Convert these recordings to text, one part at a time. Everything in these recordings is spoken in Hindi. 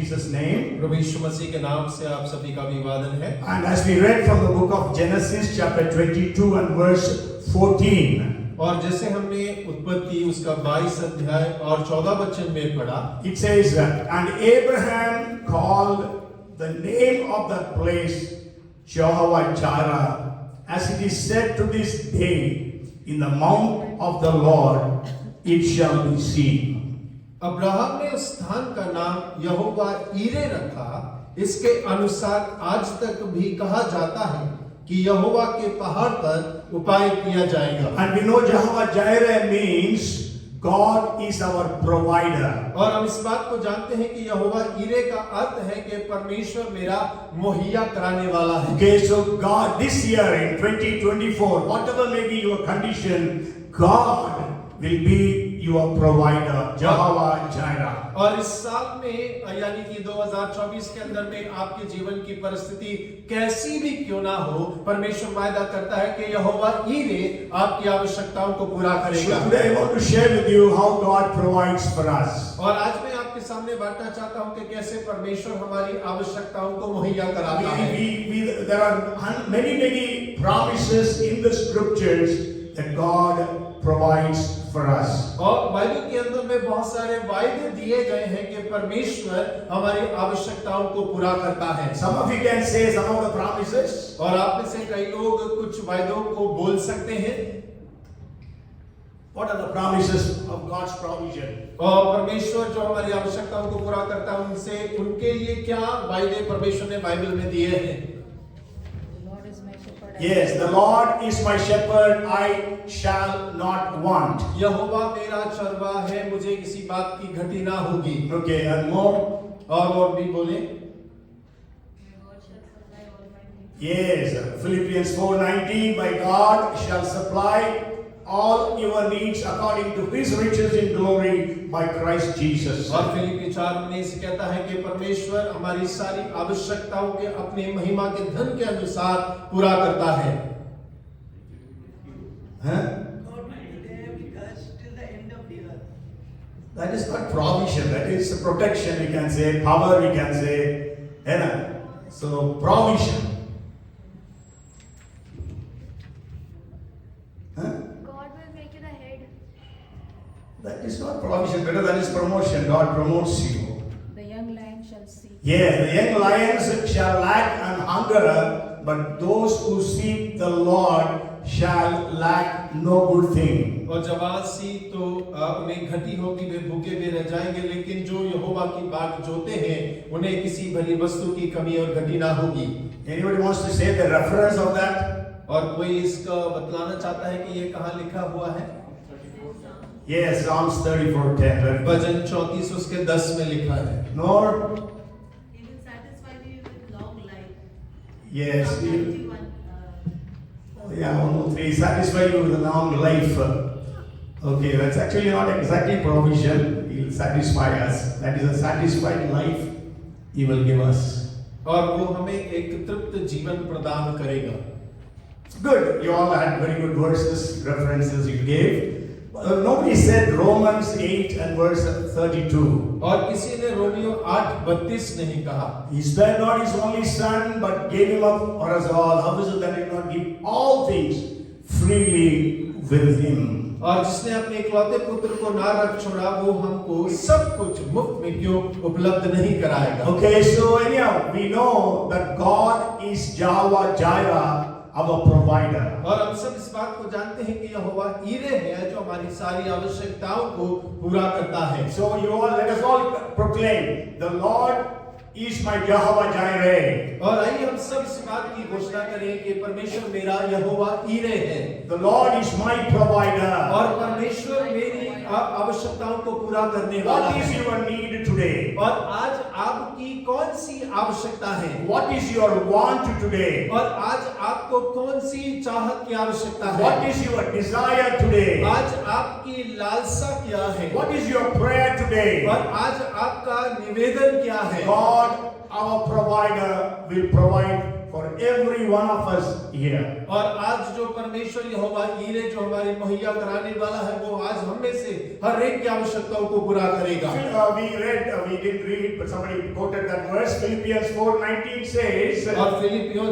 Jesus' name. प्रभु यीशु मसीह के नाम से आप सभी का अभिवादन है। And as we read from the book of Genesis chapter 22 and verse 14, और जैसे हमने उत्पत्ति उसका 22 अध्याय और 14 वचन में पढ़ा, it says that, and Abraham called the name of that place Jehovah Jireh, as it is said to this day, in the mount of the Lord it shall be seen. Abraham ने उस स्थान का नाम यहोवा ईरे रखा। इसके अनुसार आज तक भी कहा जाता है कि यहोवा के पहाड़ पर उपाय किया जाएगा। And we know Jehovah Jireh means God is our provider. और हम इस बात को जानते हैं कि यहोवा ईरे का अर्थ है कि परमेश्वर मेरा मुहैया कराने वाला है। Okay, so God this year in 2024, whatever may be your condition, God will be your provider, Jehovah Jireh. और इस साल में यानी कि 2024 के अंदर में आपके जीवन की परिस्थिति कैसी भी क्यों ना हो, परमेश्वर वायदा करता है कि यहोवा ईरे आपकी आवश्यकताओं को पूरा करेगा। So today I want to share with you how God provides for us. और आज मैं आपके सामने बांटना चाहता हूं कि कैसे परमेश्वर हमारी आवश्यकताओं को मुहैया कराता है। There are many promises in the scriptures that God provides for us. और बाइबल के अंदर में बहुत सारे वायदे दिए गए हैं कि परमेश्वर हमारी आवश्यकताओं को पूरा करता है। Some of you can say some of the promises. और आप में से कई लोग कुछ वायदों को बोल सकते हैं। What are the promises of God's provision? और परमेश्वर जो हमारी आवश्यकताओं को पूरा करता है उनसे उनके लिए क्या वायदे परमेश्वर ने बाइबल में दिए हैं। Yes, the Lord is my shepherd, I shall not want. यहोवा मेरा चरवाहा है, मुझे किसी बात की घटी ना होगी। Okay, and more. और भी बोले। Yes, Philippians 4:19, my God shall supply all your needs according to His riches in glory by Christ Jesus. और फिलिप्पी 4:19 कहता है कि परमेश्वर हमारी सारी आवश्यकताओं के अपने महिमा के धन के अनुसार पूरा करता है। That is not provision, that is protection, we can say, power, we can say, so provision. That is not provision, better that is promotion. God promotes you. The young lion shall see. Yes, the young lions shall lack and hunger, but those who seek the Lord shall lack no good thing. और जवान सी तो उन्हें घटी होगी, वे भूखे भी रह जाएंगे, लेकिन जो यहोवा की बाट जोते हैं उन्हें किसी भली वस्तु की कमी और घटी ना होगी। Anybody wants to say the reference of that? और कोई इसका बतलाना चाहता है कि ये कहाँ लिखा हुआ है? Yes, Psalms 34:10. भजन 34 उसके 10 में लिखा है। Nor? He will satisfy thee with long life. Yes. Psalm 91. 103. Satisfy you with a long life. Okay, that's actually not exactly provision. He will satisfy us. That is a satisfied life He will give us. और वो हमें एक तृप्त जीवन प्रदान करेगा। Good. You all had very good verses, references you gave. Nobody said Romans 8 and verse 32. और किसी ने रोमियो 8:32 नहीं कहा। He spared not His only Son, but gave Him up for us all. How is it that He did not give all things freely with Him? और जिसने अपने इकलौते पुत्र को ना रख छोड़ा, वो हमको सब कुछ मुफ्त में क्यों उपलब्ध नहीं कराएगा। Okay, so anyhow, we know that God is Jehovah Jireh, our provider. और हम सब इस बात को जानते हैं कि यहोवा ईरे है जो हमारी सारी आवश्यकताओं को पूरा करता है। So let us all proclaim, the Lord is my Jehovah Jireh. और आइए हम सब इस बात की घोषणा करें कि परमेश्वर मेरा यहोवा ईरे है। The Lord is my provider. और परमेश्वर मेरी आवश्यकताओं को पूरा करने वाला What is है। your need today? और आज आपकी कौन सी आवश्यकता है? What is your want today? और आज आपको कौन सी चाहत की आवश्यकता है? What is your desire today? आज आपकी लालसा क्या है? What is your prayer today? और आज आपका निवेदन क्या है? God, our provider, will provide for every one of us here. और आज जो परमेश्वर यहोवा ईरे जो हमारी मुहैया कराने वाला है, वो आज हम में से हर एक की आवश्यकताओं को पूरा करेगा। We didn't read, but somebody quoted that verse. Philippians 4:19 says, और फिलिपियों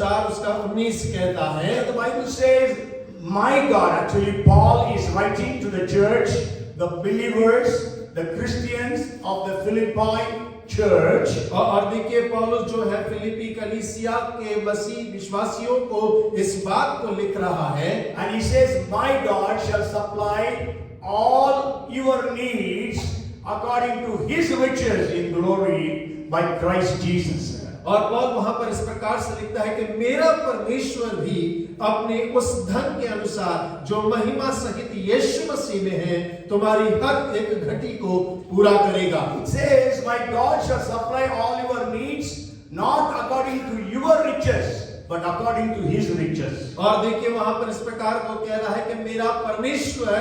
4 उसका 19 कहता है, the Bible says, my God, actually Paul is writing to the church, the believers, the Christians of the Philippi church. और देखिए पौलुस जो है फिलिपी कलीसिया के मसीह विश्वासियों को इस बात को लिख रहा है, And he says, my God shall supply all your needs according to his riches in glory by Christ Jesus. और पौल वहां पर इस प्रकार से लिखता है कि मेरा परमेश्वर भी अपने उस धन के अनुसार जो महिमा सहित यीशु मसीह में है, तुम्हारी हर एक घटी को पूरा करेगा। It says, my God shall supply all your needs not according to your riches but according to his riches. और देखिए वहां पर इस प्रकार को कह रहा है कि मेरा परमेश्वर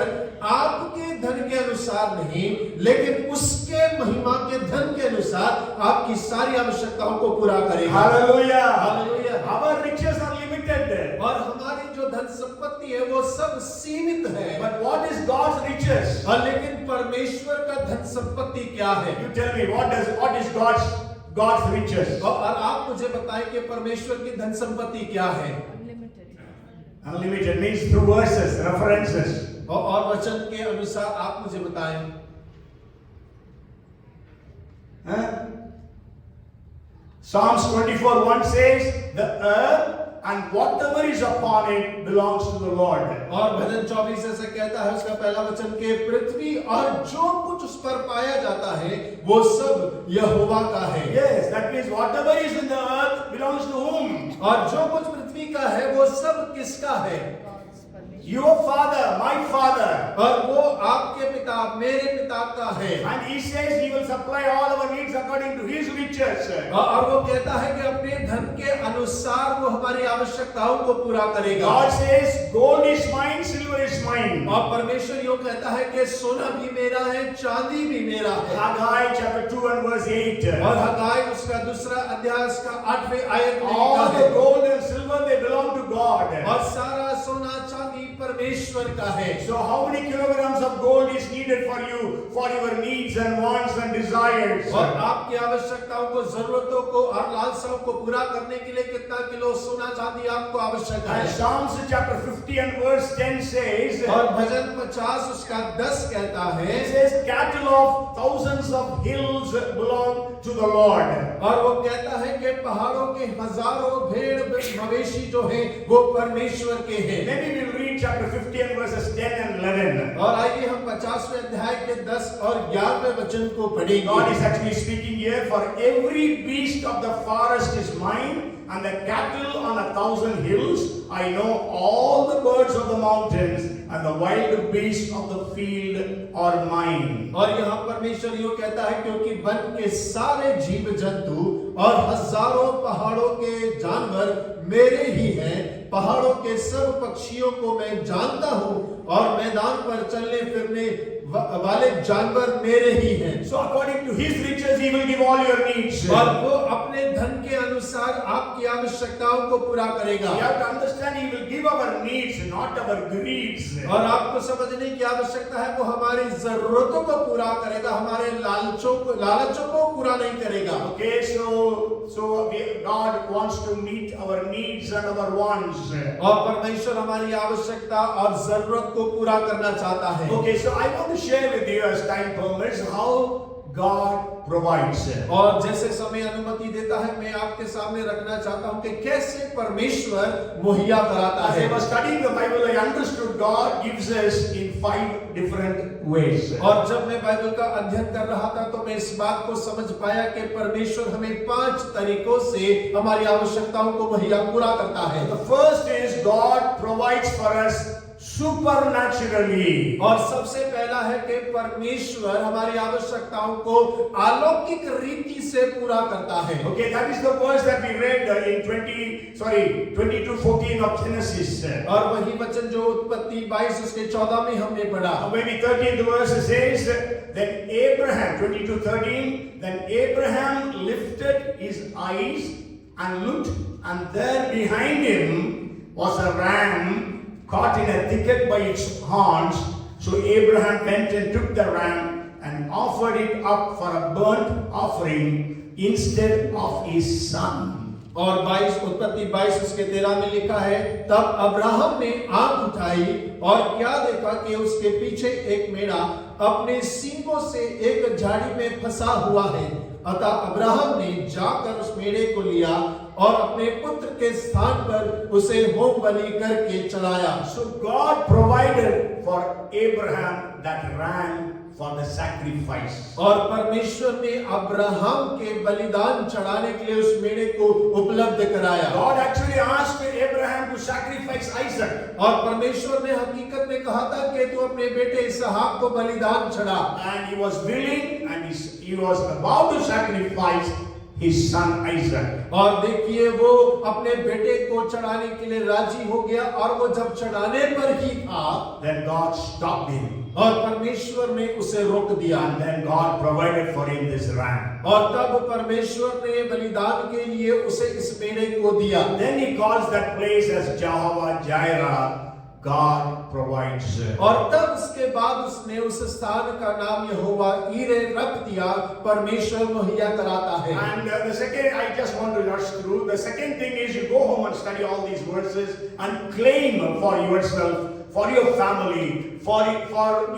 आपके धन के अनुसार नहीं, लेकिन उसके महिमा के धन के अनुसार आपकी सारी आवश्यकताओं को पूरा करेगा। Hallelujah. Hallelujah. Our riches are limited. और हमारी जो धन संपत्ति है वो सब सीमित है। But what is God's riches? और लेकिन परमेश्वर का धन संपत्ति क्या है? You tell me, what is God's riches? और आप मुझे बताएं कि परमेश्वर की धन संपत्ति क्या है? Unlimited means through verses, references. और वचन के अनुसार आप मुझे बताएं। Psalms 24:1 says, the earth and whatever is upon it belongs to the Lord. और भजन 24 ऐसे कहता है उसका पहला वचन के पृथ्वी और जो कुछ उस पर पाया जाता है वो सब यहोवा का है। Yes, that means whatever is in the earth belongs to whom? और जो कुछ पृथ्वी का है वो सब किसका है? Your father, my father. और वो आपके पिता, मेरे पिता का है। And he says he will supply all our needs according to his riches. और वो कहता है कि अपने धन के अनुसार वो हमारी आवश्यकताओं को पूरा करेगा। God says gold is mine, silver is mine. और परमेश्वर यूं कहता है कि सोना भी मेरा है, चांदी भी मेरा है। Haggai chapter 2 and verse 8. और हगाई उसका दूसरा अध्याय उसका 8वें आयत में All लिखा the है, gold and silver they belong to God. और सारा सोना चांदी परमेश्वर का है। So how many kilograms of gold is needed for you, for your needs and wants and desires? और आपकी आवश्यकताओं को, जरूरतों को और लालसाओं को पूरा करने के लिए कितना किलो सोना चांदी आपको आवश्यक है? And Psalms chapter 50 and verse 10 says, और भजन 50 उसका 10 कहता है, it says cattle of thousands of hills belong to the Lord. और वो कहता है कि पहाड़ों के हजारों भेड़ मवेशी जो हैं वो परमेश्वर के हैं। Maybe we'll read chapter 50 and verses 10 and 11. और आइए हम 50वें अध्याय के 10 और 11वें वचन को पढ़ेंगे। God is actually speaking here, for every beast of the forest is mine, and the cattle on 1,000 hills. I know all the birds of the mountains, and the wild beasts of the field are mine. और यहाँ परमेश्वर यूं कहता है, क्योंकि वन के सारे जीव जंतु और हजारों पहाड़ों के जानवर मेरे ही हैं। पहाड़ों के सब पक्षियों को मैं जानता हूँ और मैदान पर चलने फिरने वाले जानवर मेरे ही हैं। So according to his riches, he will give all your needs. और वो अपने धन के अनुसार आपकी आवश्यकताओं को पूरा करेगा। You have to understand, he will give our needs, not our greeds. और आपको समझने की आवश्यकता है वो हमारी जरूरतों को पूरा करेगा, हमारे लालचों को पूरा नहीं करेगा। Okay, so God wants to meet our needs and our wants. और परमेश्वर हमारी आवश्यकता और जरूरत को पूरा करना चाहता है। Okay, so I want to share with you, as time permits, how God provides. और जैसे समय अनुमति देता है मैं आपके सामने रखना चाहता हूं कि कैसे परमेश्वर मुहैया कराता As है। I was studying the Bible, I understood God gives us in 5 different ways. और जब मैं बाइबल का अध्ययन कर रहा था तो मैं इस बात को समझ पाया कि परमेश्वर हमें 5 तरीकों से हमारी आवश्यकताओं को मुहैया पूरा करता है। The first is God provides for us supernaturally. और सबसे पहला है कि परमेश्वर हमारी आवश्यकताओं को अलौकिक रीति से पूरा करता है। Okay, that is the verse that we read in 22:14 of Genesis. और वही वचन जो उत्पत्ति 22 उसके 14 में हमने पढ़ा। Maybe 13th verse says, then Abraham, 22:13, then Abraham lifted his eyes and looked, and there behind him was a ram caught in a thicket by its horns. So Abraham went and took the ram and offered it up for a burnt offering instead of his son. और 22 उत्पत्ति 22 उसके 13 में लिखा है, तब अब्राहम ने आंख उठाई और क्या देखा कि उसके पीछे एक मेढ़ा अपने सींगों से एक झाड़ी में फंसा हुआ है। अतः अब्राहम ने जाकर उस मेढ़े को लिया और अपने पुत्र के स्थान पर उसे होम बलि करके चढ़ाया। So God provided for Abraham that ram for the sacrifice. और परमेश्वर ने अब्राहम के बलिदान चढ़ाने के लिए उस मेढ़े को उपलब्ध कराया। God actually asked Abraham to sacrifice Isaac. और परमेश्वर ने हकीकत में कहा था कि तू अपने बेटे इसहाक को बलिदान चढ़ा। And he was willing, and he was about to sacrifice his son Isaac. और देखिए वो अपने बेटे को चढ़ाने के लिए राजी हो गया और वो जब चढ़ाने पर ही था, Then God stopped him. और परमेश्वर ने उसे रोक दिया। And then God provided for him this ram. और तब परमेश्वर ने बलिदान के लिए उसे इस मेढ़े को दिया। Then he calls that place as Jehovah Jireh, God provides. और तब उसके बाद उसने उस स्थान का नाम यहोवा ईरे रख दिया, परमेश्वर मुहैया कराता है। And the second, I just want to rush through. The second thing is you go home and study all these verses and claim for yourself, for your family, for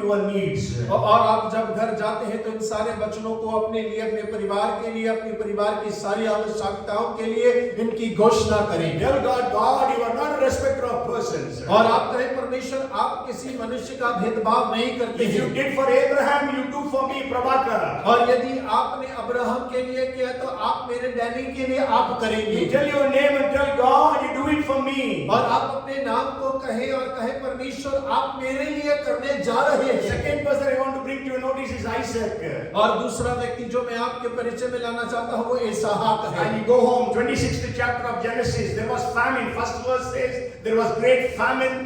your needs. और आप जब घर जाते हैं तो इन सारे वचनों को अपने लिए, अपने परिवार के लिए, अपने परिवार की सारी आवश्यकताओं के लिए इनकी घोषणा करें। Tell God, God, you are not a respecter of persons. और आप कहें, परमेश्वर आप किसी मनुष्य का भेदभाव नहीं करते If you हैं। did for Abraham, you do for me, Prabhakar. और यदि आपने अब्राहम के लिए किया तो आप मेरे डैनी के लिए आप करेंगे। You tell your name and tell God, you do it for me. और आप अपने नाम को कहें और कहें, परमेश्वर आप मेरे लिए करने जा रहे हैं। Second person I want to bring to your notice is Isaac. और दूसरा व्यक्ति जो मैं आपके परिचय में लाना चाहता हूँ वो इसहाक है। And you go home, 26th chapter of Genesis, there was famine. First verse says there was great famine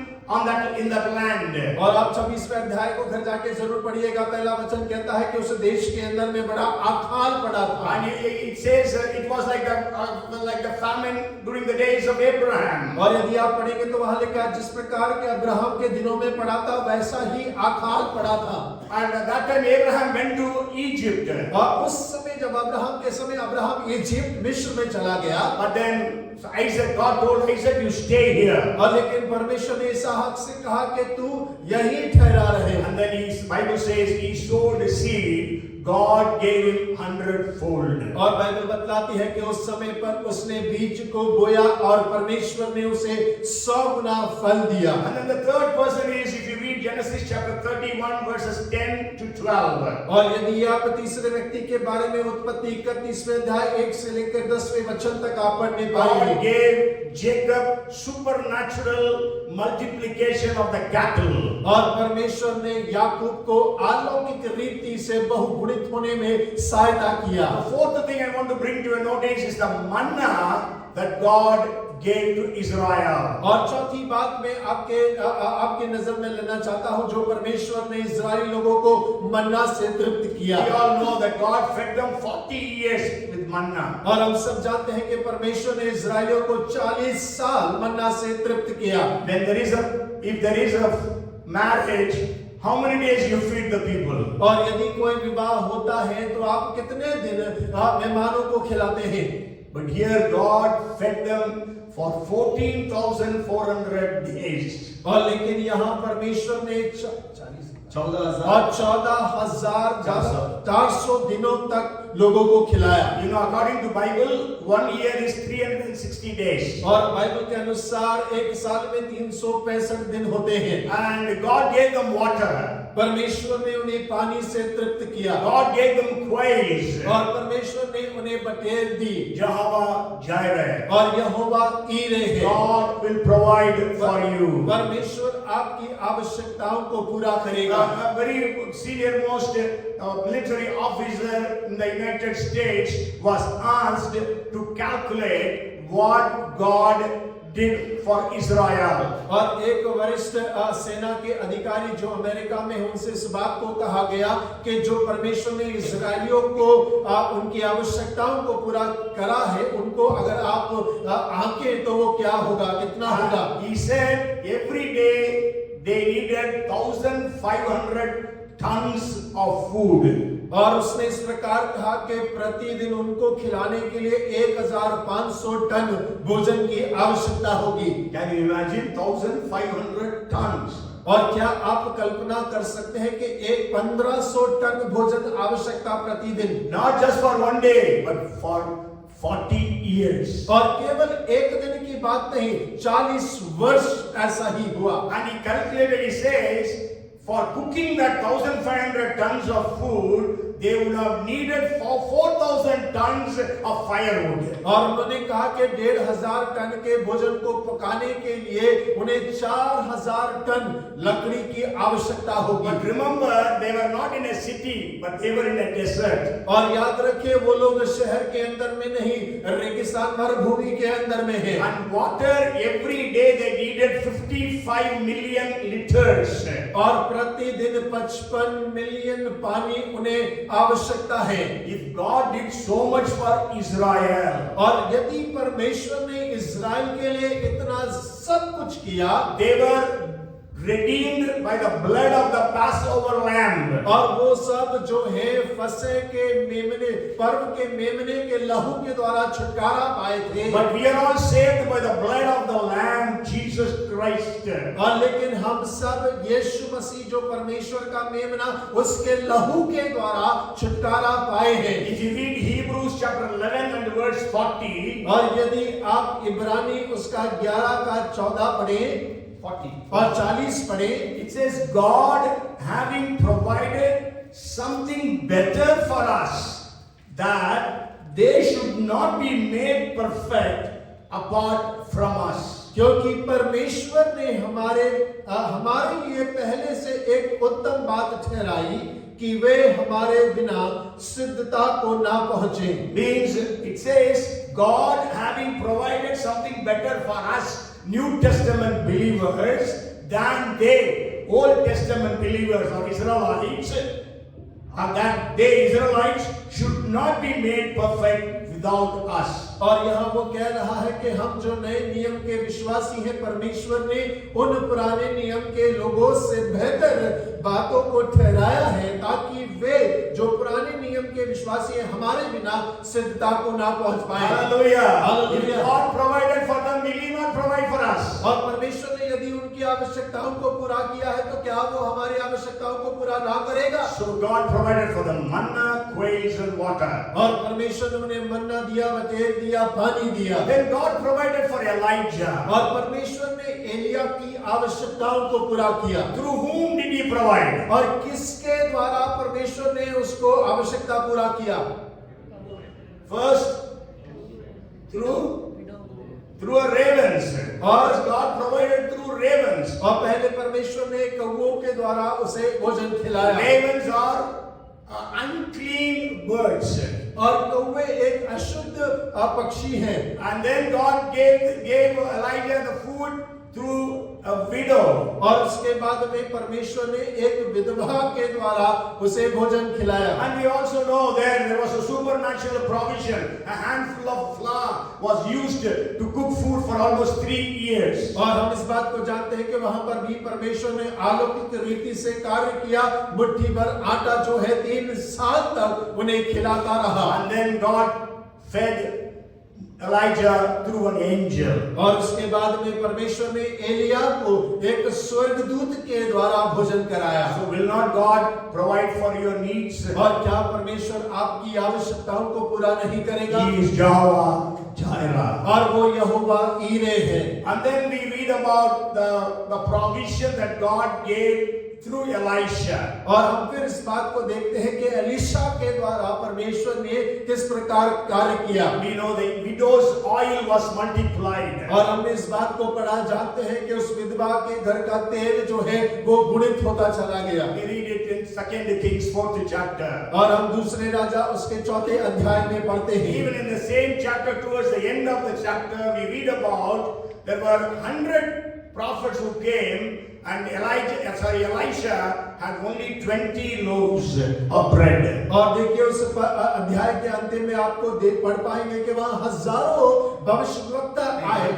in that land. और आप 26वें अध्याय को घर जाके जरूर पढ़िएगा। पहला वचन कहता है कि उस देश के अंदर में बड़ा अकाल पड़ा था। And it says it was like the famine during the days of Abraham. और यदि आप पढ़ेंगे तो वहां लिखा है जिस प्रकार के अब्राहम के दिनों में पड़ा था वैसा ही अकाल पड़ा था। And at that time Abraham went to Egypt. और उस समय जब अब्राहम के समय अब्राहम इजिप्ट मिस्र में चला गया। But then Isaac, God told Isaac, you stay here. और लेकिन परमेश्वर ने इसहाक से कहा कि तू यहीं ठहरा रहे। And then his Bible says he sowed a seed. God gave him 100-fold. और बाइबल बतलाती है कि उस समय पर उसने बीज को बोया और परमेश्वर ने उसे 100 गुना फल दिया। And then the third person is, if you read Genesis chapter 31 verses 10 to 12. और यदि आप तीसरे व्यक्ति के बारे में उत्पत्ति 31वें अध्याय 1 से लेकर 10वें वचन तक आप पढ़ने पाएंगे। God gave Jacob supernatural multiplication of the cattle. और परमेश्वर ने याकूब को अलौकिक रीति से बहुगुणित होने में सहायता किया। The fourth thing I want to bring to your notice is the manna that God gave to Israel. और चौथी बात मैं आपके नजर में लेना चाहता हूं जो परमेश्वर ने इजराइली लोगों को मन्ना से तृप्त किया। We all know that God fed them 40 years with manna. और हम सब जानते हैं कि परमेश्वर ने इजराइलियों को 40 साल मन्ना से तृप्त किया। If there is a marriage, how many days you feed the people? और यदि कोई विवाह होता है तो आप कितने दिन आप मेहमानों को खिलाते हैं? But here God fed them for 14,400 days. और लेकिन यहाँ परमेश्वर ने 14,400 दिनों तक लोगों को खिलाया। You know, according to Bible, 1 year is 360 days. और बाइबल के अनुसार एक साल में 365 दिन होते हैं। And God gave them water. परमेश्वर ने उन्हें पानी से तृप्त किया। God gave them quails. और परमेश्वर ने उन्हें बटेर दी। Jehovah Jireh. और यहोवा ईरे है। God will provide for you. परमेश्वर आपकी आवश्यकताओं को पूरा करेगा। A very senior most military officer in the United States was asked to calculate what God did for Israel. और एक वरिष्ठ सेना के अधिकारी जो अमेरिका में हैं, उनसे इस बात को कहा गया कि जो परमेश्वर ने इजरायलियों को उनकी आवश्यकताओं को पूरा करा है, उनको अगर आप आंकें तो वो क्या होगा, कितना होगा। He said every day they needed 1,500 tons of food. और उसने इस प्रकार कहा कि प्रतिदिन उनको खिलाने के लिए 1,500 टन भोजन की आवश्यकता होगी। Can you imagine 1,500 tons? और क्या आप कल्पना कर सकते हैं कि 1500 टन भोजन आवश्यकता प्रतिदिन, Not just for one day, but for 40 years. और केवल एक दिन की बात नहीं, 40 वर्ष ऐसा ही हुआ। And he calculated, he says, for cooking that 1,500 tons of food, they would have needed 4,000 tons of firewood. और उन्होंने कहा कि 1,500 टन के भोजन को पकाने के लिए उन्हें 4,000 टन लकड़ी की आवश्यकता होगी। But remember, they were not in a city, but they were in a desert. और याद रखिए वो लोग शहर के अंदर में नहीं, रेगिस्तान मरुभूमि के अंदर में है। And water every day they needed 55 million liters. और प्रतिदिन 55 मिलियन पानी उन्हें आवश्यकता है। If God did so much for Israel, और यदि परमेश्वर ने इज़राइल के लिए इतना सब कुछ किया, they were redeemed by the blood of the Passover lamb. और वो सब जो है फसह के मेमने, पर्व के मेमने के लहू के द्वारा छुटकारा पाए थे। But we are all saved by the blood of the lamb, Jesus Christ. और लेकिन हम सब यीशु मसीह जो परमेश्वर का मेमना, उसके लहू के द्वारा छुटकारा पाए हैं। If you read Hebrews chapter 11 and verse 40, और यदि आप इब्रानी उसका 11 का 14 पढ़ें 40. और 40 पढ़े, It says, God having provided something better for us, that they should not be made perfect apart from us. क्योंकि परमेश्वर ने हमारे लिए पहले से एक उत्तम बात ठहराई कि वे हमारे बिना सिद्धता को ना पहुंचे। Means it says, God having provided something better for us, New Testament believers, than they, Old Testament believers or Israelites, and that they Israelites should not be made perfect without us. और यहाँ वो कह रहा है कि हम जो नए नियम के विश्वासी हैं, परमेश्वर ने उन पुराने नियम के लोगों से बेहतर बातों को ठहराया है ताकि वे जो पुराने नियम के विश्वासी हैं हमारे बिना सिद्धता को ना पहुंच पाए। Hallelujah. Hallelujah. If God provided for them, will He not provide for us? और परमेश्वर ने यदि उनकी आवश्यकताओं को पूरा किया है तो क्या वो हमारी आवश्यकताओं को पूरा ना करेगा? So God provided for them manna, quails and water. और परमेश्वर ने उन्हें मन्ना दिया, बटेर दिया, पानी दिया। Then God provided for Elijah. और परमेश्वर ने एलिया की आवश्यकताओं को पूरा किया। Through whom did He provide? और किसके द्वारा परमेश्वर ने उसको आवश्यकता पूरा किया? First, through a ravens. First God provided through ravens. और पहले परमेश्वर ने कौवों के द्वारा उसे भोजन खिलाया। Ravens are unclean birds. और कौवे एक अशुद्ध पक्षी हैं। And then God gave Elijah the food through a widow. और उसके बाद में परमेश्वर ने एक विधवा के द्वारा उसे भोजन खिलाया। And we also know there was a supernatural provision. A handful of flour was used to cook food for almost 3 years. और हम इस बात को जानते हैं कि वहां पर भी परमेश्वर ने अलौकिक रीति से कार्य किया। मुट्ठी भर आटा जो है 3 साल तक उन्हें खिलाता रहा। And then God fed Elijah through an angel. और उसके बाद में परमेश्वर ने एलिया को एक स्वर्गदूत के द्वारा भोजन कराया। So will not God provide for your needs? और क्या परमेश्वर आपकी आवश्यकताओं को पूरा नहीं करेगा? He is Jehovah Jireh. और वो यहोवा ईरे है। And then we read about the provision that God gave through Elisha. और हम फिर इस बात को देखते हैं कि एलीशा के द्वारा परमेश्वर ने किस प्रकार कार्य किया। We know the widow's oil was multiplied. और हमने इस बात को पढ़ा, जानते हैं कि उस विधवा के घर का तेल जो है वो गुणित होता चला गया। We read it in 2 Kings 4th chapter. और हम दूसरे राजा उसके 4थे अध्याय में पढ़ते हैं। Even in the same chapter, towards the end of the chapter, we read about there were 100 prophets who came, and Elisha had only 20 loaves of bread. और देखिए उस अध्याय के अंत में आपको देख पढ़ पाएंगे कि वहां हजारों भविष्यवक्ता आए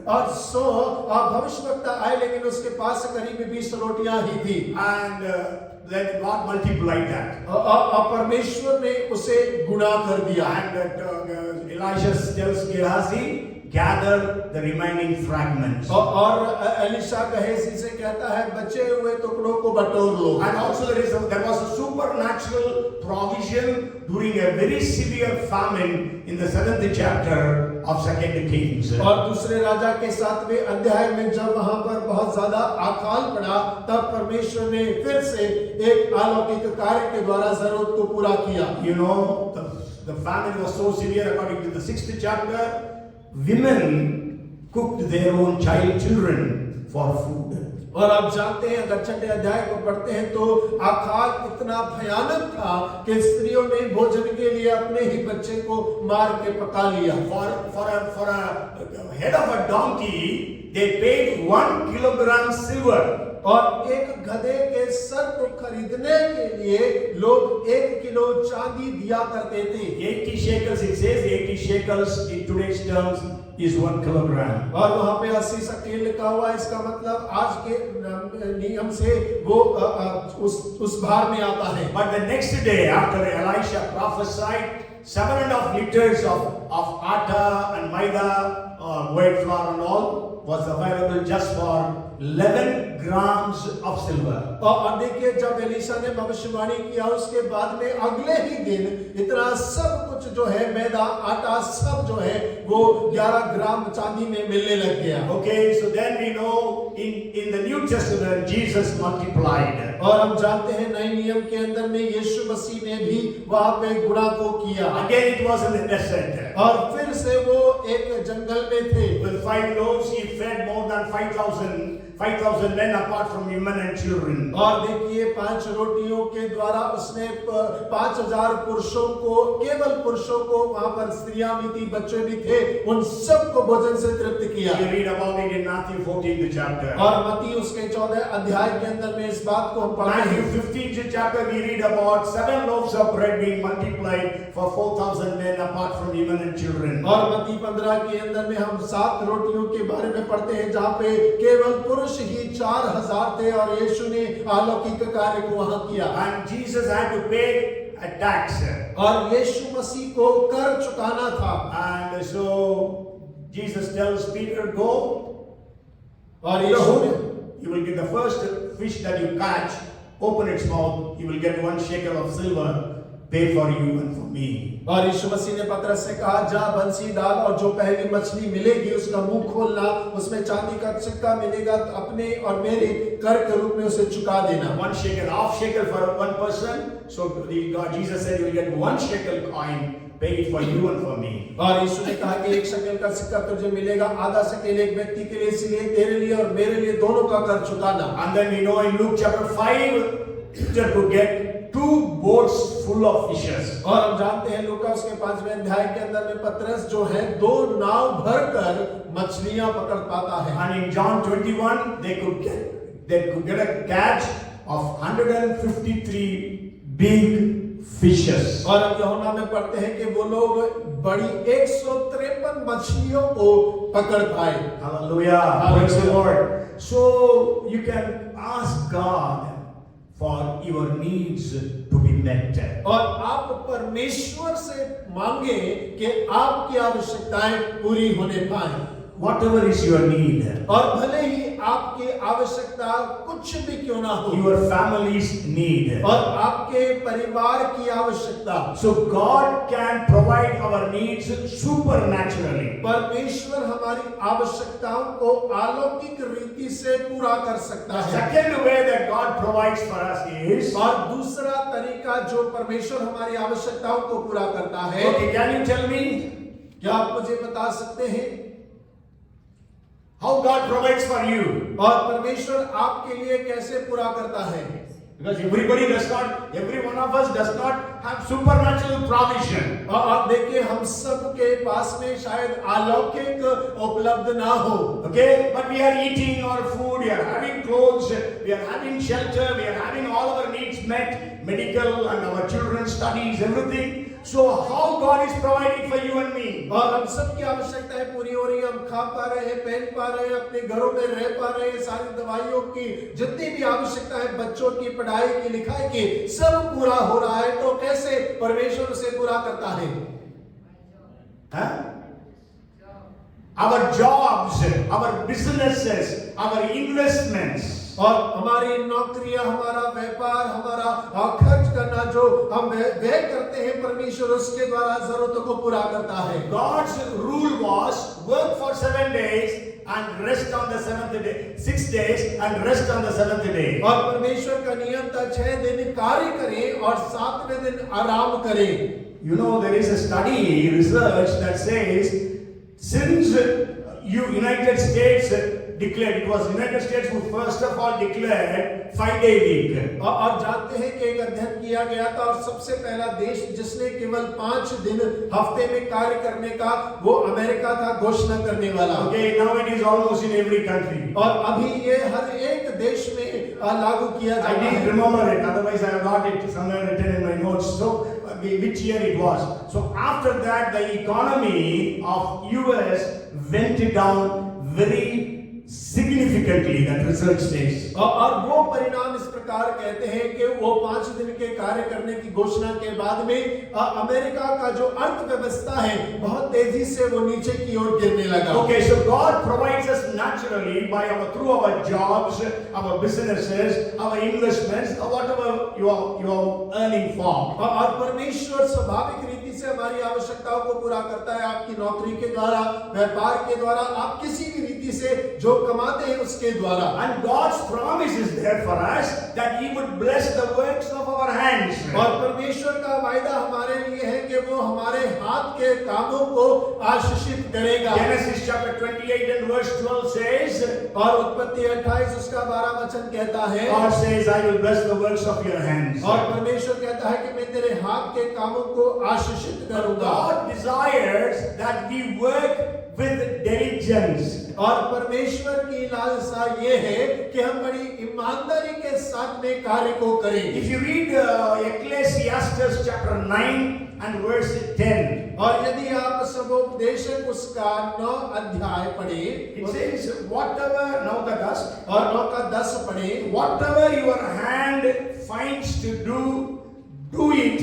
और 100 भविष्यवक्ता आए, लेकिन उसके पास करीब 20 रोटियां ही थी। And then God multiplied that. और परमेश्वर ने उसे गुणा कर दिया। And Elisha tells Gehazi, gather the remaining fragments. और एलिशा गेहाजी से कहता है बचे हुए टुकड़ों को बटोर लो। And also there was a supernatural provision during a very severe famine in the 7th chapter of 2 Kings. और दूसरे राजा के 7वें अध्याय में जब वहां पर बहुत ज्यादा अकाल पड़ा, तब परमेश्वर ने फिर से एक अलौकिक कार्य के द्वारा जरूरत को पूरा किया। You know, the famine was so severe. According to the 6th chapter, women cooked their own children for food. और आप जानते हैं अगर 6ठे अध्याय को पढ़ते हैं तो अकाल इतना भयानक था कि स्त्रियों ने भोजन के लिए अपने ही बच्चे को मार के पका लिया। For a head of a donkey, they paid 1 kilogram silver. और एक गधे के सर को खरीदने के लिए लोग 1 किलो चांदी दिया करते थे। 80 shekels, it says 80 shekels in today's terms is 1 kilogram. और वहां पे 80 शकेल लिखा हुआ है, इसका मतलब आज के नियम से वो उस भार में आता है। But the next day, after Elisha prophesied, 7.5 liters of atta and maida, white flour and all was available just for 11 grams of silver. और देखिए जब एलिशा ने भविष्यवाणी किया उसके बाद में अगले ही दिन इतना सब कुछ जो है मैदा आटा सब जो है वो 11 ग्राम चांदी में मिलने लग गया। Okay, so then we know in the New Testament Jesus multiplied. और हम जानते हैं नए नियम के अंदर में यीशु मसीह ने भी वहां पे गुणा को किया। Again it was in the desert. और फिर से वो एक जंगल में थे। With 5 loaves he fed more than 5,000 men apart from women and children. और देखिए 5 रोटियों के द्वारा उसने 5,000 पुरुषों को, केवल पुरुषों को, वहां पर स्त्रियां भी थी, बच्चे भी थे, उन सबको भोजन से तृप्त किया। We read about it in Matthew 14th chapter. और मत्ती उसके 14 अध्याय के अंदर में इस बात को हम पढ़ते Matthew हैं। 15th chapter we read about 7 loaves of bread being multiplied for 4,000 men apart from women and children. और मत्ती 15 के अंदर में हम 7 रोटियों के बारे में पढ़ते हैं जहाँ पे केवल पुरुष ही 4,000 थे और यीशु ने अलौकिक कार्य को वहां किया। And Jesus had to pay a tax. और यीशु मसीह को कर चुकाना था। And so Jesus tells Peter, go. और यीशु ने You will get the first fish that you catch, open its mouth, you will get 1 shekel of silver, pay for you and for me. और यीशु मसीह ने पतरस से कहा जा बंसी डाल और जो पहली मछली मिलेगी उसका मुंह खोलना, उसमें चांदी का सिक्का मिलेगा, तो अपने और मेरे कर के रूप में उसे चुका देना। 1 shekel, half shekel for one person. So Jesus said you will get 1 shekel coin, pay it for you and for me. और यीशु ने कहा कि 1 शेकेल का सिक्का तुझे मिलेगा, आधा शेकेल एक व्यक्ति के लिए, इसलिए तेरे लिए और मेरे लिए दोनों का कर चुकाना। And then we know in Luke chapter 5, Peter could get 2 boats full of fishes. और हम जानते हैं लूका उसके 5वें अध्याय के अंदर में पतरस जो है 2 नाव भरकर मछलियां पकड़ पाता है। And in John 21, they could get a catch of 153 big fishes. और हम यूहन्ना में पढ़ते हैं कि वो लोग बड़ी 153 मछलियों को पकड़ पाए। Hallelujah. Praise the Lord. So you can ask God for your needs to be met. और आप परमेश्वर से मांगे कि आपकी आवश्यकताएं पूरी होने पाए। Whatever is your need. और भले ही आपकी आवश्यकता कुछ भी क्यों ना हो, Your family's need. और आपके परिवार की आवश्यकता, So God can provide our needs supernaturally. परमेश्वर हमारी आवश्यकताओं को अलौकिक रीति से पूरा कर सकता The है। second way that God provides for us is, और दूसरा तरीका जो परमेश्वर हमारी आवश्यकताओं को पूरा करता है, okay, can you tell me क्या आप मुझे बता सकते हैं how God provides for you? और परमेश्वर आपके लिए कैसे पूरा करता है? Because every one of us does not have supernatural provision. और आप देखिए हम सब के पास में शायद अलौकिक उपलब्ध ना हो, Okay, but we are eating our food, we are having clothes, we are having shelter, we are having all our needs met, medical and our children's studies, everything. So how God is providing for you and me? और हम सब की आवश्यकताएं पूरी हो रही है, हम खा पा रहे हैं, पहन पा रहे हैं, अपने घरों में रह पा रहे हैं, सारी दवाइयों की जितनी भी आवश्यकता है, बच्चों की पढ़ाई की, लिखाई की, सब पूरा हो रहा है, तो कैसे परमेश्वर उसे पूरा करता है? Huh? Our jobs, our businesses, our investments. और हमारी नौकरियां, हमारा व्यापार, हमारा खर्च करना जो हम व्यय करते हैं, परमेश्वर उसके द्वारा जरूरतों को पूरा करता है। God's rule was work for 7 days and rest on the 7th day, 6 days and rest on the 7th day. और परमेश्वर का नियम था 6 दिन कार्य करें और 7वें दिन आराम करें। You know, there is a study, research that says since United States declared, it was United States who first of all declared 5-day week. और जानते हैं कि एक अध्ययन किया गया था और सबसे पहला देश जिसने केवल 5 दिन हफ्ते में कार्य करने का वो अमेरिका था घोषणा करने वाला। Okay, now it is almost in every country. और अभी ये हर एक देश में लागू किया I जाता didn't है। remember it, otherwise I have got it somewhere written in my notes. So which year it was? So after that, the economy of US went down very significantly, that research says. और वो परिणाम इस प्रकार कहते हैं कि वो 5 दिन के कार्य करने की घोषणा के बाद में अमेरिका का जो अर्थव्यवस्था है बहुत तेजी से वो नीचे की ओर गिरने लगा। Okay, so God provides us naturally by through our jobs, our businesses, our investments, or whatever you are earning for. और परमेश्वर स्वाभाविक रीति से हमारी आवश्यकताओं को पूरा करता है, आपकी नौकरी के द्वारा, व्यापार के द्वारा, आप किसी भी रीति से जो कमाते हैं उसके द्वारा। And God's promise is there for us that He would bless the works of our hands. और परमेश्वर का वायदा हमारे लिए है कि वो हमारे हाथ के कामों को आशीषित करेगा। Genesis chapter 28 and verse 12 says, और उत्पत्ति 28 उसका 12 वचन कहता है, God says, I will bless the works of your hands. और परमेश्वर कहता है कि मैं तेरे हाथ के कामों को आशीषित करूंगा। God desires that we work with diligence. और परमेश्वर की लालसा ये है कि हम बड़ी ईमानदारी के साथ में कार्य को करें। If you read Ecclesiastes chapter 9 and verse 10, और यदि आप सबोपदेशक उसका 9 अध्याय पढ़े, it says, whatever, now the dust, और 9 का 10 पढ़े, whatever your hand finds to do it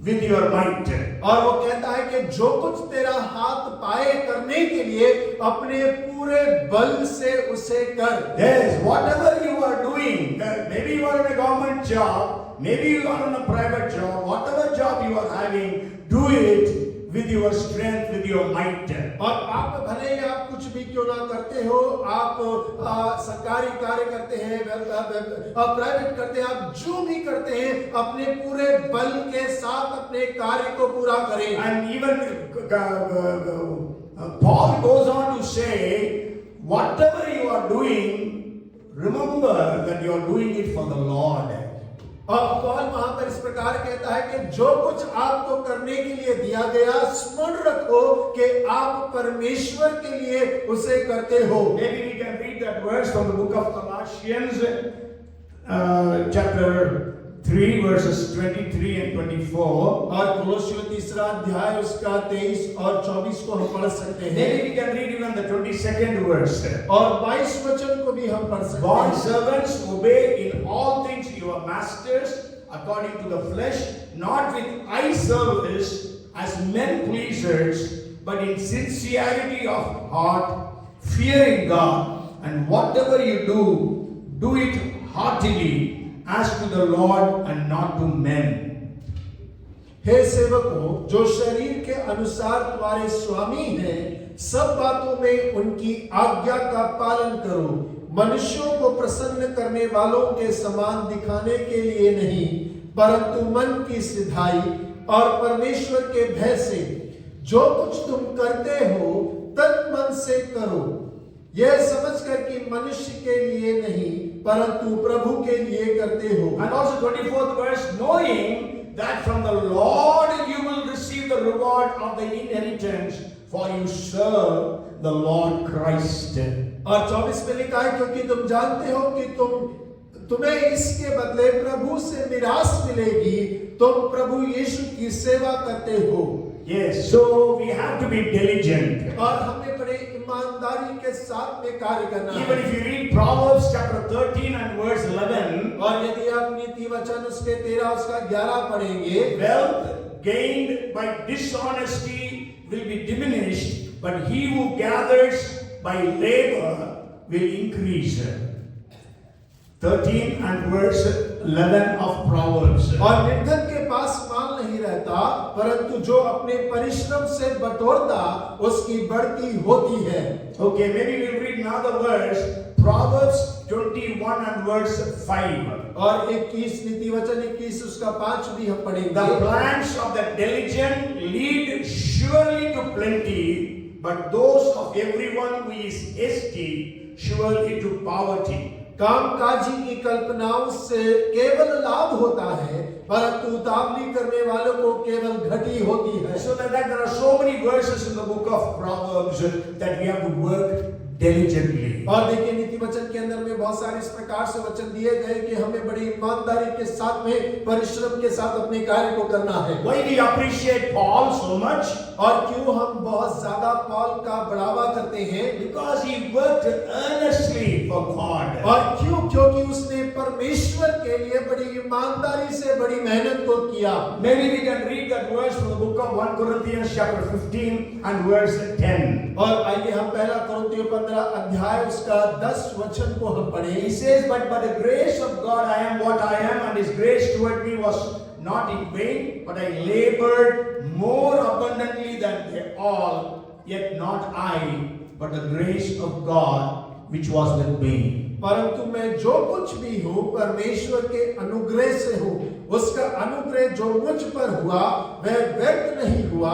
with your might. और वो कहता है कि जो कुछ तेरा हाथ पाए करने के लिए अपने पूरे बल से उसे कर। Yes, whatever you are doing, maybe you are in a government job, maybe you are in a private job, whatever job you are having, do it with your strength, with your might. और आप भले ही आप कुछ भी क्यों ना करते हो, आप सरकारी कार्य करते हैं, प्राइवेट करते हैं, आप जो भी करते हैं अपने पूरे बल के साथ अपने कार्य को पूरा करें। And even Paul goes on to say, whatever you are doing, remember that you are doing it for the Lord. और पौल वहां पर इस प्रकार कहता है कि जो कुछ आपको करने के लिए दिया गया स्मरण रखो कि आप परमेश्वर के लिए उसे करते हो। Maybe we can read that verse from the book of Colossians, chapter 3, verses 23 and 24. और कोलोसियों 3 अध्याय उसका 23 और 24 को हम पढ़ सकते हैं। Maybe we can read even the 22nd verse. और 22 वचन को भी हम पढ़ सकते Bond हैं। servants, obey in all things your masters according to the flesh, not with eye service as men pleasers, but in sincerity of heart, fearing God, and whatever you do it heartily as to the Lord and not to men. हे सेवकों, जो शरीर के अनुसार तुम्हारे स्वामी हैं, सब बातों में उनकी आज्ञा का पालन करो, मनुष्यों को प्रसन्न करने वालों के समान दिखाने के लिए नहीं, परंतु मन की सिधाई और परमेश्वर के भय से जो कुछ तुम करते हो तन मन से करो, यह समझकर कि मनुष्य के लिए नहीं परंतु प्रभु के लिए करते हो। And also 24th verse, knowing that from the Lord you will receive the reward of the inheritance, for you serve the Lord Christ. और 24 में लिखा है, क्योंकि तुम जानते हो कि तुम्हें इसके बदले प्रभु से मिरास मिलेगी, तुम प्रभु यीशु की सेवा करते हो। Yes, so we have to be diligent. और हमें बड़े ईमानदारी के साथ में कार्य करना है। Even if you read Proverbs chapter 13 and verse 11, और यदि आप नीति वचन उसके 13 उसका 11 पढ़ेंगे, wealth gained by dishonesty will be diminished, but he who gathers by labor will increase. 13 and verse 11 of Proverbs. और निर्धन के पास माल नहीं रहता, परंतु जो अपने परिश्रम से बटोरता उसकी बढ़ती होती है। Okay, maybe we'll read another verse, Proverbs 21 and verse 5. और 21 नीति वचन 21 उसका 5 भी हम पढ़ेंगे। The plans of the diligent lead surely to plenty, but those of everyone who is hasty surely to poverty. कामकाजी की कल्पनाओं से केवल लाभ होता है, परंतु उतावली करने वालों को केवल घटी होती है। So that there are so many verses in the book of Proverbs that we have to work diligently. और देखिए नीति वचन के अंदर में बहुत सारे इस प्रकार से वचन दिए गए कि हमें बड़ी ईमानदारी के साथ में परिश्रम के साथ अपने कार्य को करना है। Why we appreciate Paul so much? और क्यों हम बहुत ज्यादा पौल का बढ़ावा करते हैं? Because he worked earnestly for God. और क्यों? क्योंकि उसने परमेश्वर के लिए बड़ी ईमानदारी से बड़ी मेहनत को किया। Maybe we can read that verse from the book of 1 Corinthians chapter 15 and verse 10. और आइए हम पहला कुरिन्थियों 15 अध्याय उसका 10 वचन को हम पढ़ें। He says, but by the grace of God I am what I am, and his grace toward me was not in vain, but I labored more abundantly than they all, yet not I, but the grace of God which was with me. परंतु मैं जो कुछ भी हूँ परमेश्वर के अनुग्रह से हूँ, उसका अनुग्रह जो मुझ पर हुआ वह व्यर्थ नहीं हुआ,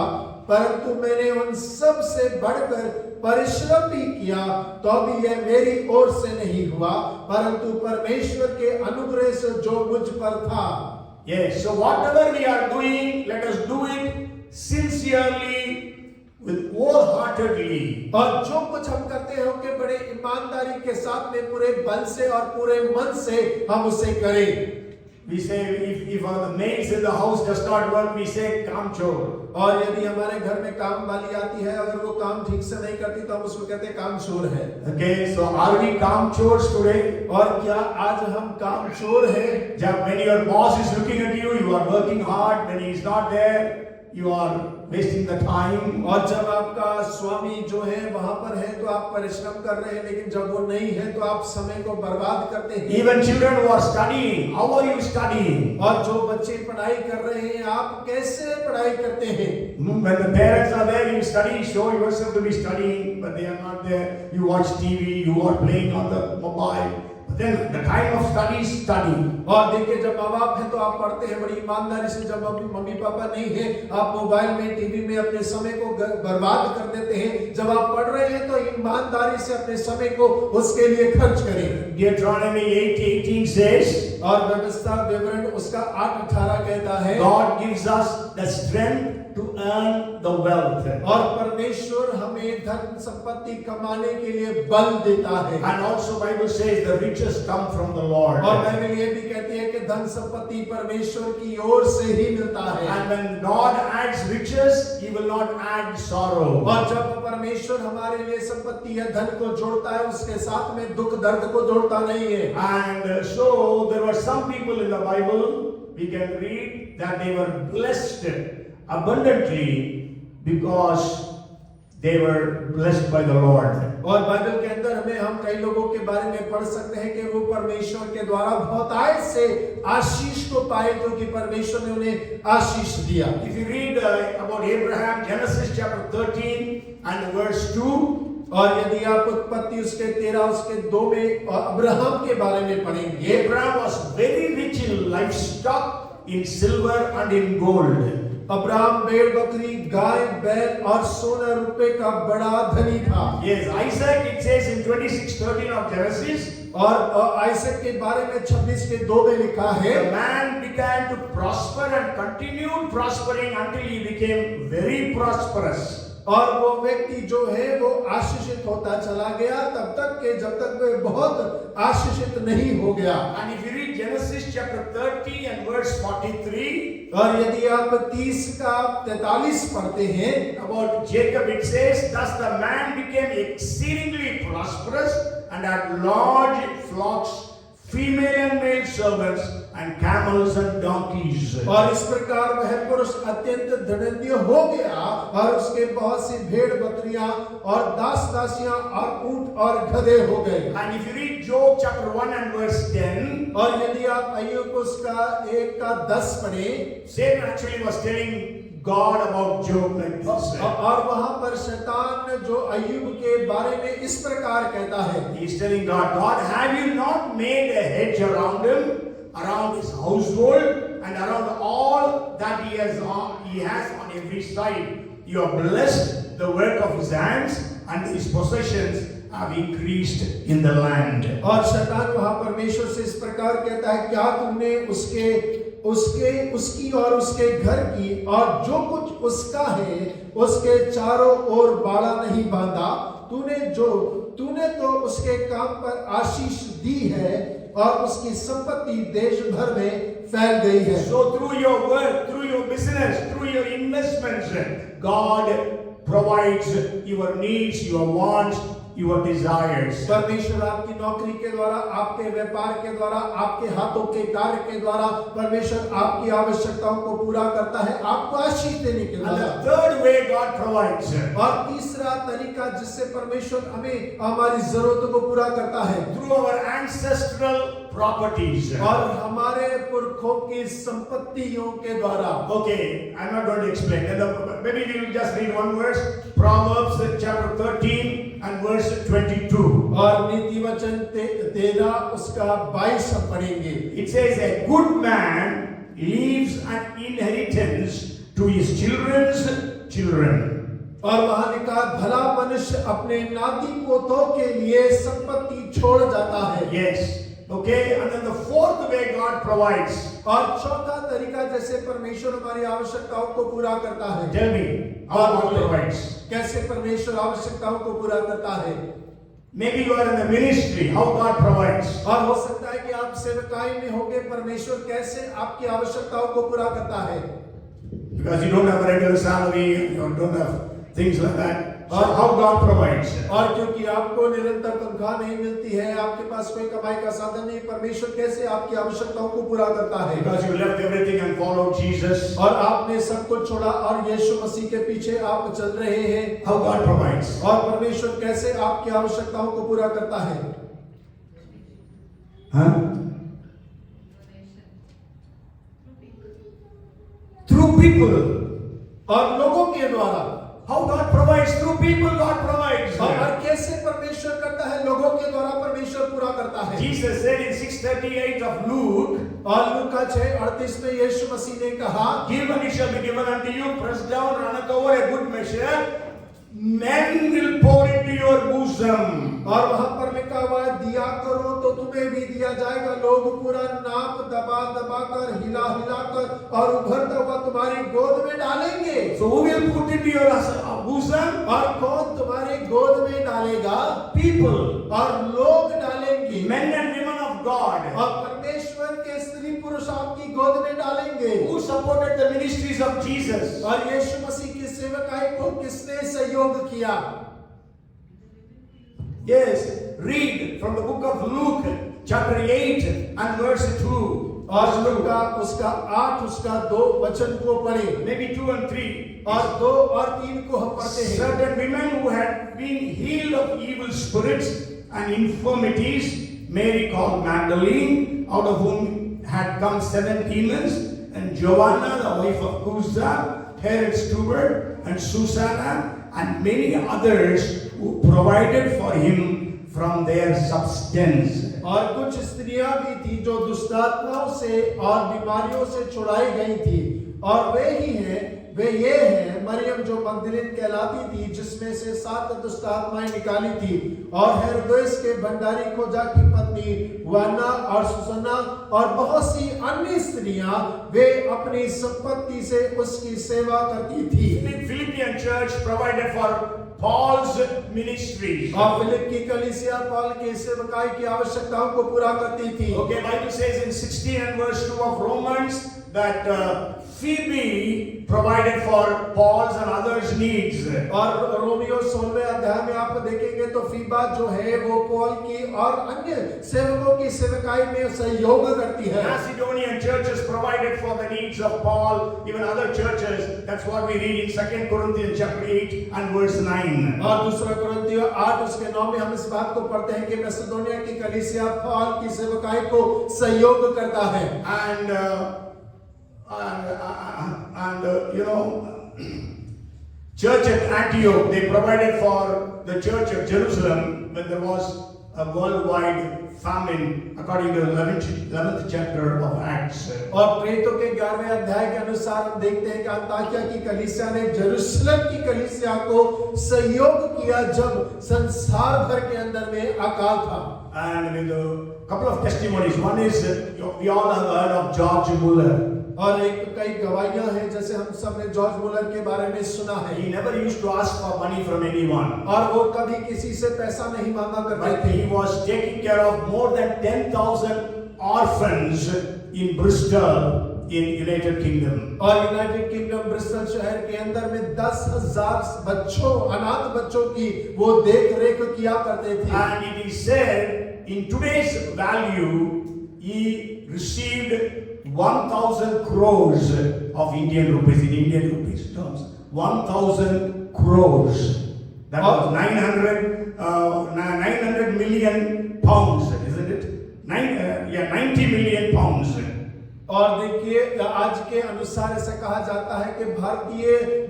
परंतु मैंने उन सब से बढ़कर परिश्रम भी किया, तो भी यह मेरी ओर से नहीं हुआ, परंतु परमेश्वर के अनुग्रह से जो मुझ पर था। Yes, so whatever we are doing, let us do it sincerely, with wholeheartedly. और जो कुछ हम करते हो कि बड़े ईमानदारी के साथ में पूरे बल से और पूरे मन से हम उसे करें। We say if the maids in the house does not work, we say काम चोर. और यदि हमारे घर में काम वाली आती है, अगर वो काम ठीक से नहीं करती तो हम उसको कहते हैं काम चोर है। Okay, so are we काम चोर today? और क्या आज हम काम चोर हैं? जब when your boss is looking at you, you are working hard. When he is not there, you are wasting the time. और जब आपका स्वामी जो है वहां पर है तो आप परिश्रम कर रहे हैं, लेकिन जब वो नहीं है तो आप समय को बर्बाद करते हैं। Even children who are studying, how are you studying? और जो बच्चे पढ़ाई कर रहे हैं, आप कैसे पढ़ाई करते हैं? When the parents are there, you study, show yourself to be studying, but they are not there. You watch TV, you are playing on the mobile. Then the time of study, study. और देखिए जब माँ बाप हैं तो आप पढ़ते हैं बड़ी ईमानदारी से, जब मम्मी पापा नहीं है आप मोबाइल में टीवी में अपने समय को बर्बाद कर देते हैं। जब आप पढ़ रहे हैं तो ईमानदारी से अपने समय को उसके लिए खर्च करें। Deuteronomy 8:18 says, और व्यवस्था विवरण उसका 8:18 कहता है, God gives us the strength to earn the wealth. और परमेश्वर हमें धन संपत्ति कमाने के लिए बल देता है। And also Bible says the riches come from the Lord. और बाइबल ये भी कहती है कि धन संपत्ति परमेश्वर की ओर से ही मिलता है। And when God adds riches, He will not add sorrow. और जब परमेश्वर हमारे लिए संपत्ति या धन को जोड़ता है, उसके साथ में दुख दर्द को जोड़ता नहीं है। And so there were some people in the Bible, we can read that they were blessed abundantly because they were blessed by the Lord. और बाइबल के अंदर हम कई लोगों के बारे में पढ़ सकते हैं कि वो परमेश्वर के द्वारा बहुतायत से आशीष को पाए, क्योंकि परमेश्वर ने उन्हें आशीष दिया। If you read about Abraham, Genesis chapter 13 and verse 2, और यदि आप उत्पत्ति उसके 13 उसके 2 में अब्राहम के बारे में पढ़ेंगे, Abraham was very rich in livestock, in silver and in gold. Abraham भेड़ बकरी गाय बैल और सोना रुपए का बड़ा धनी था। Yes, Isaac, it says in 26:13 of Genesis, और आइसक के बारे में 26 के 2 में लिखा है, the man began to prosper and continued prospering until he became very prosperous. और वो व्यक्ति जो है वो आशीषित होता चला गया तब तक के जब तक वे बहुत आशीषित नहीं हो गया। And if you read Genesis chapter 30 and verse 43, और यदि आप 30 का 43 पढ़ते हैं, about Jacob it says, thus the man became exceedingly prosperous and had large flocks, female and male servants, and camels and donkeys. और इस प्रकार वह पुरुष अत्यंत धनंजय हो गया और उसके बहुत सी भेड़ बकरियां और दास दासियां और ऊंट और गधे हो गए। And if you read Job chapter 1 and verse 10, और यदि आप अय्यूब उसका 1 का 10 पढ़ें, Satan actually was telling God about Job like this. और वहां पर शैतान जो अय्यूब के बारे में इस प्रकार कहता है, He is telling God, God, have you not made a hedge around him, around his household, and around all that he has on every side? You have blessed the work of his hands, and his possessions have increased in the land. और शैतान वहां परमेश्वर से इस प्रकार कहता है, क्या तुमने उसकी और उसके घर की और जो कुछ उसका है उसके चारों ओर बाड़ा नहीं बांधा? तूने तो उसके काम पर आशीष दी है और उसकी संपत्ति देश भर में फैल गई है। So through your work, through your business, through your investments, God provides your needs, your wants, your desires. परमेश्वर आपकी नौकरी के द्वारा, आपके व्यापार के द्वारा, आपके हाथों के कार्य के द्वारा परमेश्वर आपकी आवश्यकताओं को पूरा करता है, आपको आशीष देने के And द्वारा। the third way God provides, और तीसरा तरीका जिससे परमेश्वर हमें हमारी जरूरतों को पूरा करता है, through our ancestral properties. और हमारे पुरखों की संपत्तियों के द्वारा। Okay, I'm not going to explain. Maybe we will just read one verse. Proverbs chapter 13 and verse 22. और नीति वचन 13 उसका 22 हम पढ़ेंगे। It says, a good man leaves an inheritance to his children's children. और वहां लिखा, भला मनुष्य अपने नाती पोतों के लिए संपत्ति छोड़ जाता है। Yes. Okay, and then the fourth way God provides. और चौथा तरीका जैसे परमेश्वर हमारी आवश्यकताओं को पूरा करता है। Tell me, how God provides. कैसे परमेश्वर आवश्यकताओं को पूरा करता है? Maybe you are in the ministry, how God provides. और हो सकता है कि आप सेवकाई में होंगे, परमेश्वर कैसे आपकी आवश्यकताओं को पूरा करता है? Because you don't have a regular salary, you don't have things like that. So how God provides. और क्योंकि आपको निरंतर तनख्वाह नहीं मिलती है, आपके पास कोई कमाई का साधन नहीं, परमेश्वर कैसे आपकी आवश्यकताओं को पूरा करता है? Because you left everything and followed Jesus. और आपने सब कुछ छोड़ा और यीशु मसीह के पीछे आप चल रहे हैं। How God provides. और परमेश्वर कैसे आपकी आवश्यकताओं को पूरा करता है? Huh? Through people. और लोगों के द्वारा। How God provides? Through people God provides. और कैसे परमेश्वर करता है? लोगों के द्वारा परमेश्वर पूरा करता है। Jesus said in 6:38 of Luke, और लूका 6:38 में यीशु मसीह ने कहा, give and it shall be given unto you, pressed down, runneth over, a good measure, men will pour into your bosom. और वहां पर लिखा हुआ है, दिया करो तो तुम्हें भी दिया जाएगा, लोग पूरा नाप दबा दबा कर, हिला हिला कर और उभरता हुआ तुम्हारी गोद में डालेंगे। So who will put into your bosom? और कौन तुम्हारी गोद में डालेगा? People. और लोग डालेंगे। Men and women of God. और परमेश्वर के स्त्री पुरुष आपकी गोद में डालेंगे। Who supported the ministries of Jesus? और यीशु मसीह की सेवकाई को किसने सहयोग किया? Yes, read from the book of Luke, chapter 8 and verse 2. और लूका उसका 8 उसका 2 वचन को पढ़े। Maybe 2 and 3. और 2 और 3 को हम पढ़ते हैं। Certain women who had been healed of evil spirits and infirmities, Mary called Magdalene, out of whom had come 7 demons, and Joanna, the wife of Chuza, Herod's steward, and Susanna, and many others who provided for him from their substance. और कुछ स्त्रियां भी थी जो दुष्टात्माओं से और बीमारियों से छुड़ाई गई थी, और वे ही हैं वे ये हैं, मरियम जो मगदलीन कहलाती थी, जिसमें से 7 दुष्ट आत्माएं निकाली थी, और हेरोदेस के भंडारी खोजा की पत्नी वाना और सुसन्ना और बहुत सी अन्य स्त्रियां, वे अपनी संपत्ति से उसकी सेवा करती थी। Philippian church provided for Paul's ministry. और फिलिप की कलीसिया पौल की सेवकाई की आवश्यकताओं को पूरा करती थी। Okay, Bible says in 16 and verse 2 of Romans that Phoebe provided for Paul's and others' needs. और रोमियो 16वें अध्याय में आप देखेंगे तो फीबा जो है वो पौल की और अन्य सेवकों की सेवकाई में सहयोग करती है। Macedonian churches provided for the needs of Paul, even other churches. That's what we read in 2 Corinthians chapter 8 and verse 9. और दूसरा कुरिन्थियों 8 उसके 9 में हम इस बात को पढ़ते हैं कि मैसेडोनिया की कलीसिया पौल की सेवकाई को सहयोग करता है। And you know, church at Antioch, they provided for the church of Jerusalem when there was a worldwide famine, according to the 11th chapter of Acts. और प्रेरितों के 11वें अध्याय के अनुसार हम देखते हैं कि अंताकिया की कलीसिया ने जेरूशलेम की कलीसिया को सहयोग किया जब संसार भर के अंदर में अकाल था। And with a couple of testimonies, one is we all have heard of George Muller. और एक कई गवाहियां हैं, जैसे हम सब ने जॉर्ज मुलर के बारे में सुना है। He never used to ask for money from anyone. और वो कभी किसी से पैसा नहीं मांगा करते But थे। he was taking care of more than 10,000 orphans in Bristol in United Kingdom. और यूनाइटेड किंगडम ब्रिस्टल शहर के अंदर में 10,000 बच्चों, अनाथ बच्चों की वो देख रेख किया करते थे। And it is said in today's value, he received 1,000 crores of Indian rupees, in Indian rupees terms. 1,000 crores. That was 900 million pounds, isn't it? 90 million pounds. और देखिए आज के अनुसार ऐसा कहा जाता है कि भारतीय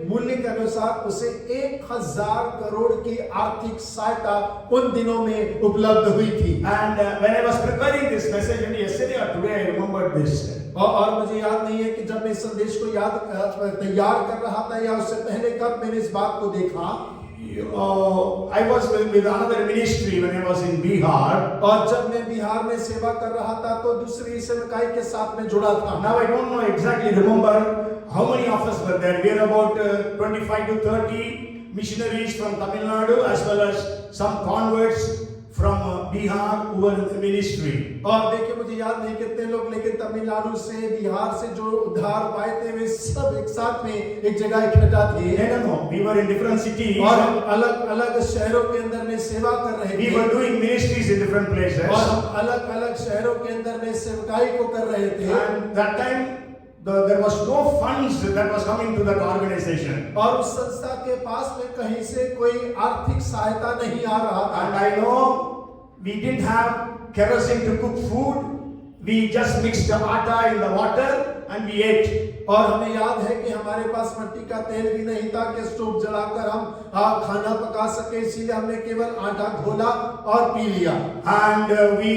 मूल्य के अनुसार उसे 1,000 करोड़ की आर्थिक सहायता उन दिनों में उपलब्ध हुई थी। And when I was preparing this message, and yesterday or today I remembered this. और मुझे याद नहीं है कि जब मैं इस संदेश को तैयार कर रहा था या उससे पहले कब मैंने इस बात को देखा। I was with another ministry when I was in Bihar. और जब मैं बिहार में सेवा कर रहा था तो दूसरी सेवकाई के साथ में जुड़ा था। Now I don't know exactly remember how many of us were there. We are about 25 to 30 missionaries from Tamil Nadu as well as some converts from Bihar who were in the ministry. और देखिए मुझे याद नहीं कितने लोग, लेकिन तमिलनाडु से, बिहार से जो उद्धार पाए थे वे सब एक साथ में एक जगह इकट्ठा थे। No, we were in different cities. और हम अलग-अलग शहरों के अंदर में सेवा कर रहे थे। We were doing ministries in different places. और हम अलग-अलग शहरों के अंदर में सेवकाई को कर रहे थे। And that time there was no funds that was coming to that organization. और उस संस्था के पास में कहीं से कोई आर्थिक सहायता नहीं आ रहा था। And I know we didn't have kerosene to cook food. We just mixed the atta in the water and we ate. और हमें याद है कि हमारे पास मिट्टी का तेल भी नहीं था कि स्टोव जलाकर हम खाना पका सके, इसीलिए हमने केवल आटा घोला और पी लिया। And we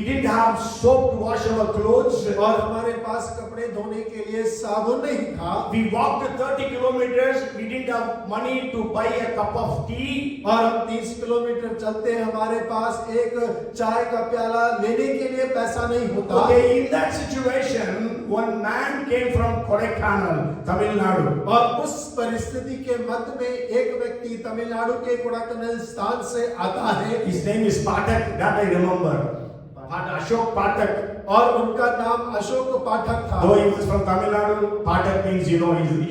didn't have soap to wash our clothes. और हमारे पास कपड़े धोने के लिए साबुन नहीं था। We walked 30 kilometers. We didn't have money to buy a cup of tea. और हम 30 किलोमीटर चलते हमारे पास एक चाय का प्याला लेने के लिए पैसा नहीं होता। Okay, in that situation, one man came from Kodaikanal, Tamil Nadu. और उस परिस्थिति के मध्य में एक व्यक्ति तमिलनाडु के कोडाइकनाल स्थान से आता है। His name is Pathak, that I remember. Ashok Pathak. और उनका नाम अशोक पाठक था। Though he was from Tamil Nadu, Pathak means he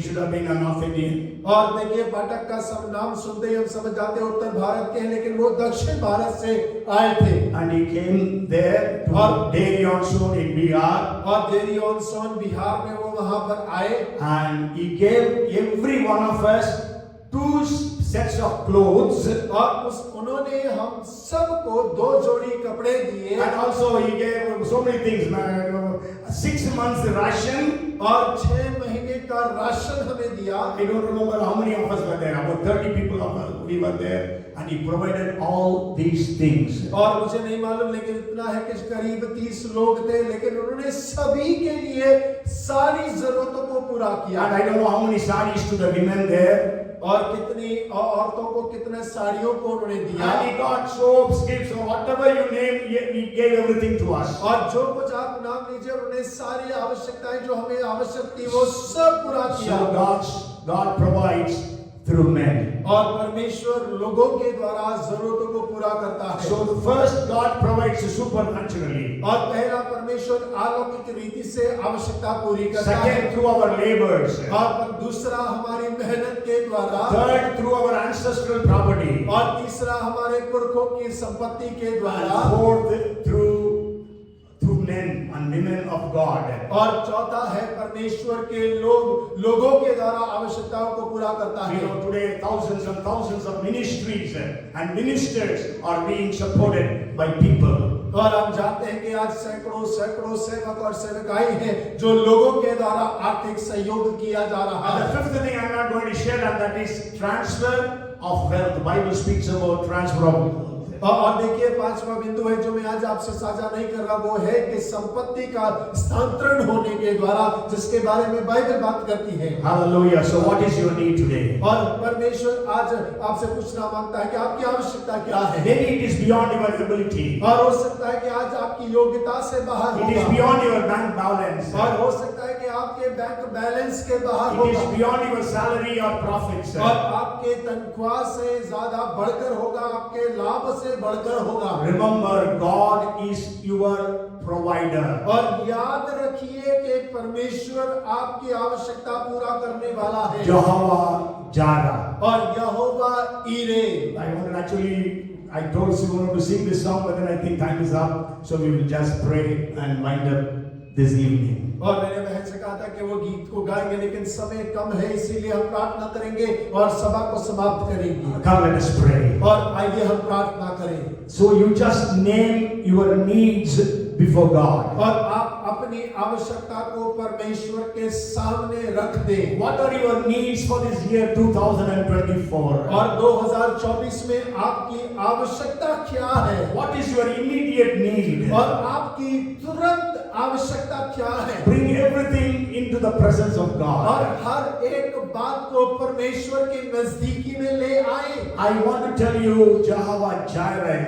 should have been a North Indian. और देखिए पाठक का सब नाम सुनते ही हम समझ जाते हैं उत्तर भारत के हैं, लेकिन वो दक्षिण भारत से आए थे। And he came there to Deri on Son in Bihar. और देरी ऑन सोन बिहार में वो वहां पर आए। And he gave every one of us 2 sets of clothes. और उन्होंने हम सबको 2 जोड़ी कपड़े दिए। And also he gave so many things. 6 months ration. और 6 महीने का राशन हमें दिया। I don't remember how many of us were there. About 30 people of us, we were there. And he provided all these things. और मुझे नहीं मालूम, लेकिन इतना है कि करीब 30 लोग थे, लेकिन उन्होंने सभी के लिए सारी जरूरतों को पूरा किया। And I don't know how many sarees to the women there. और कितनी औरतों को कितने साड़ियों को उन्होंने दिया। And he got soaps, gifts, or whatever you name, he gave everything to us. और जो कुछ आप नाम लीजिए उन्हें सारी आवश्यकताएं जो हमें आवश्यक थी वो सब पूरा किया। So God provides through men. और परमेश्वर लोगों के द्वारा जरूरतों को पूरा करता है। So the first God provides supernaturally. और पहला परमेश्वर अलौकिक रीति से आवश्यकता पूरी करता है। Second, through our labors. और दूसरा हमारी मेहनत के द्वारा। Third, through our ancestral property. और तीसरा हमारे पुरखों की संपत्ति के द्वारा। And fourth, through men and women of God. और चौथा है परमेश्वर के लोगों के द्वारा आवश्यकताओं को पूरा करता है। You know, today thousands and thousands of ministries and ministers are being supported by people. और हम जानते हैं कि आज सैकड़ों सेवक और सेविकाएं हैं जो लोगों के द्वारा आर्थिक सहयोग किया जा रहा And है। the fifth thing I'm not going to share, and that is transfer of wealth. The Bible speaks about transfer of wealth. और देखिए पांचवा बिंदु है जो मैं आज आपसे साझा नहीं कर रहा, वो है कि संपत्ति का स्थानांतरण होने के द्वारा, जिसके बारे में बाइबल बात करती है। Hallelujah. So what is your need today? और परमेश्वर आज आपसे पूछना मांगता है कि आपकी आवश्यकता क्या है। Maybe it is beyond your ability. और हो सकता है कि आज आपकी योग्यता से बाहर It is होगा। beyond your bank balance. और हो सकता है कि आपके बैंक बैलेंस के बाहर It is होगा। beyond your salary or profits. और आपके तनख्वाह से ज्यादा बढ़कर होगा, आपके लाभ से बढ़कर होगा। Remember, God is your provider. और याद रखिए कि परमेश्वर आपकी आवश्यकता पूरा करने वाला है। Jehovah Jireh. और यहोवा ईरे। I wanted I told Simon to sing this song, but then I think time is up, so we will just pray and wind up this evening. और मैंने बहन से कहा था कि वो गीत को गाएंगे, लेकिन समय कम है, इसीलिए हम प्रार्थना करेंगे और सभा को समाप्त करेंगे। Come, let us pray. और आइए हम प्रार्थना करें। So you just name your needs before God. और आप अपनी आवश्यकता को परमेश्वर के सामने रख दें। What are your needs for this year 2024? और 2024 में आपकी आवश्यकता क्या है? What is your immediate need? और आपकी तुरंत आवश्यकता क्या है? Bring everything into the presence of God. और हर एक बात को परमेश्वर के नजदीकी में ले आए। I want to tell you, Jehovah Jireh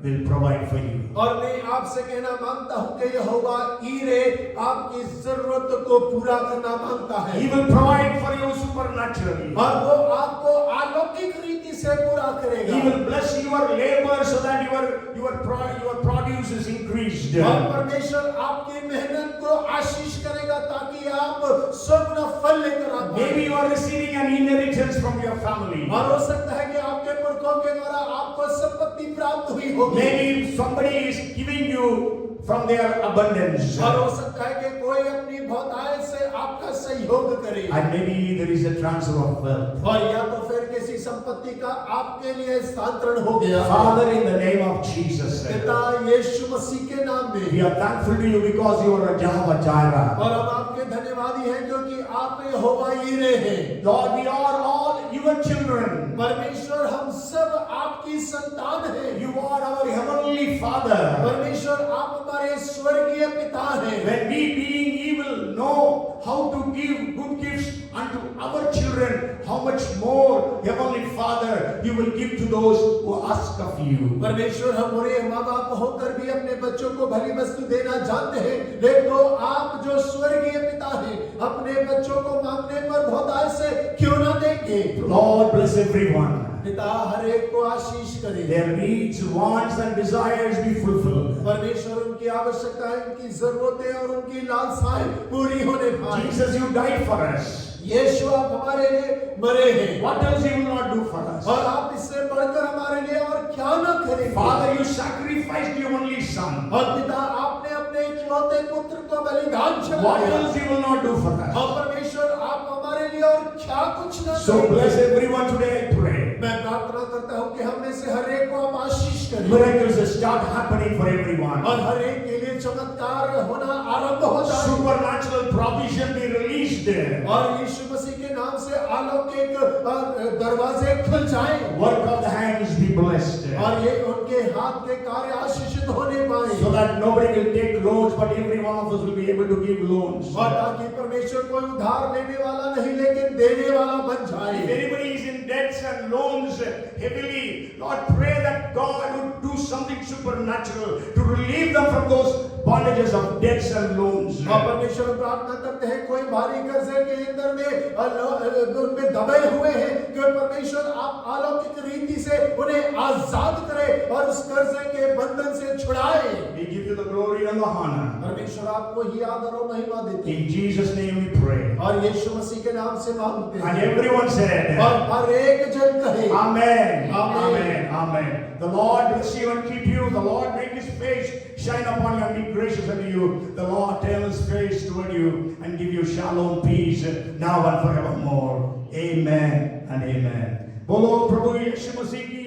will provide for you. और मैं आपसे कहना मांगता हूं कि यहोवा ईरे आपकी जरूरत को पूरा करना मांगता है। He will provide for you supernaturally. और वो आपको अलौकिक रीति से पूरा करेगा। He will bless your labor so that your produce is increased. और परमेश्वर आपकी मेहनत को आशीष करेगा ताकि आप सगुना फल लेकर आ पाएं। Maybe you are receiving an inheritance from your family. और हो सकता है कि आपके पुरखों के द्वारा आपको संपत्ति प्राप्त हुई होगी। Maybe somebody is giving you from their abundance. और हो सकता है कि कोई अपनी बहुतायत से आपका सहयोग करे। And maybe there is a transfer of wealth. और या तो फिर किसी संपत्ति का आपके लिए स्थानांतरण हो गया। Father, in the name of Jesus, पिता यीशु मसीह के नाम में we are thankful to you because you are a Jehovah Jireh. और हम आपके धन्यवादी हैं क्योंकि आप यहोवा ईरे हैं। Lord, we are all your children. परमेश्वर हम सब आपकी संतान हैं। You are our heavenly Father. परमेश्वर आप हमारे स्वर्गीय पिता हैं। When we being evil know how to give good gifts unto our children, how much more heavenly Father you will give to those who ask of you. परमेश्वर हम बुरे माँ बाप होकर भी अपने बच्चों को भली वस्तु देना जानते हैं, लेकिन तो आप जो स्वर्गीय पिता हैं अपने बच्चों को मांगने पर बहुतायत से क्यों ना देंगे। Lord, bless everyone. पिता हर एक को आशीष करे। Their needs, wants and desires be fulfilled. परमेश्वर उनकी आवश्यकताएं, उनकी जरूरतें और उनकी लालसाएं पूरी होने पाए। Jesus, you died for us. यीशु आप हमारे लिए मरे हैं। What else you will not do for us? और आप इससे बढ़कर हमारे लिए और क्या न करेंगे। Father, you sacrificed your only son. और पिता आपने अपने इकलौते पुत्र को बलिदान What चढ़ाया। else you will not do for us? और परमेश्वर आप हमारे लिए और क्या कुछ न So bless करेंगे। everyone today, I pray. मैं प्रार्थना करता हूँ कि हम में से हर एक को आप आशीष करें। Miracles start happening for everyone. और हर एक के लिए चमत्कार होना आरंभ हो जाए। Supernatural provision be released. और यीशु मसीह के नाम से अलौकिक दरवाजे खुल जाएं work of the hands be blessed, और ये उनके हाथ के कार्य आशीषित होने पाए so that nobody will take loans, but every one of us will be able to give loans. और ताकि परमेश्वर कोई उधार लेने वाला नहीं लेकिन देने वाला बन If जाए। anybody is in debts and loans heavily, Lord, pray that God would do something supernatural to relieve them from those bondages of debts and loans. और परमेश्वर से प्रार्थना करते हैं कोई भारी कर्जे के अंदर में उनमें दबे हुए हैं कि परमेश्वर आप अलौकिक रीति से उन्हें आजाद करें और उस कर्जे के बंधन से छुड़ाए। We give you the glory and the honor. परमेश्वर आपको ही आदर और महिमा देते हैं In Jesus' name we pray. और यीशु मसीह के नाम से मांगते And हैं everyone said, और हर एक जन कहे Amen. Amen. Amen. Amen. The Lord bless you and keep you. The Lord make his face shine upon you and be gracious unto you. The Lord turn his face toward you and give you shalom, peace, now and forevermore. Amen and amen. बोलो प्रभु यीशु मसीह की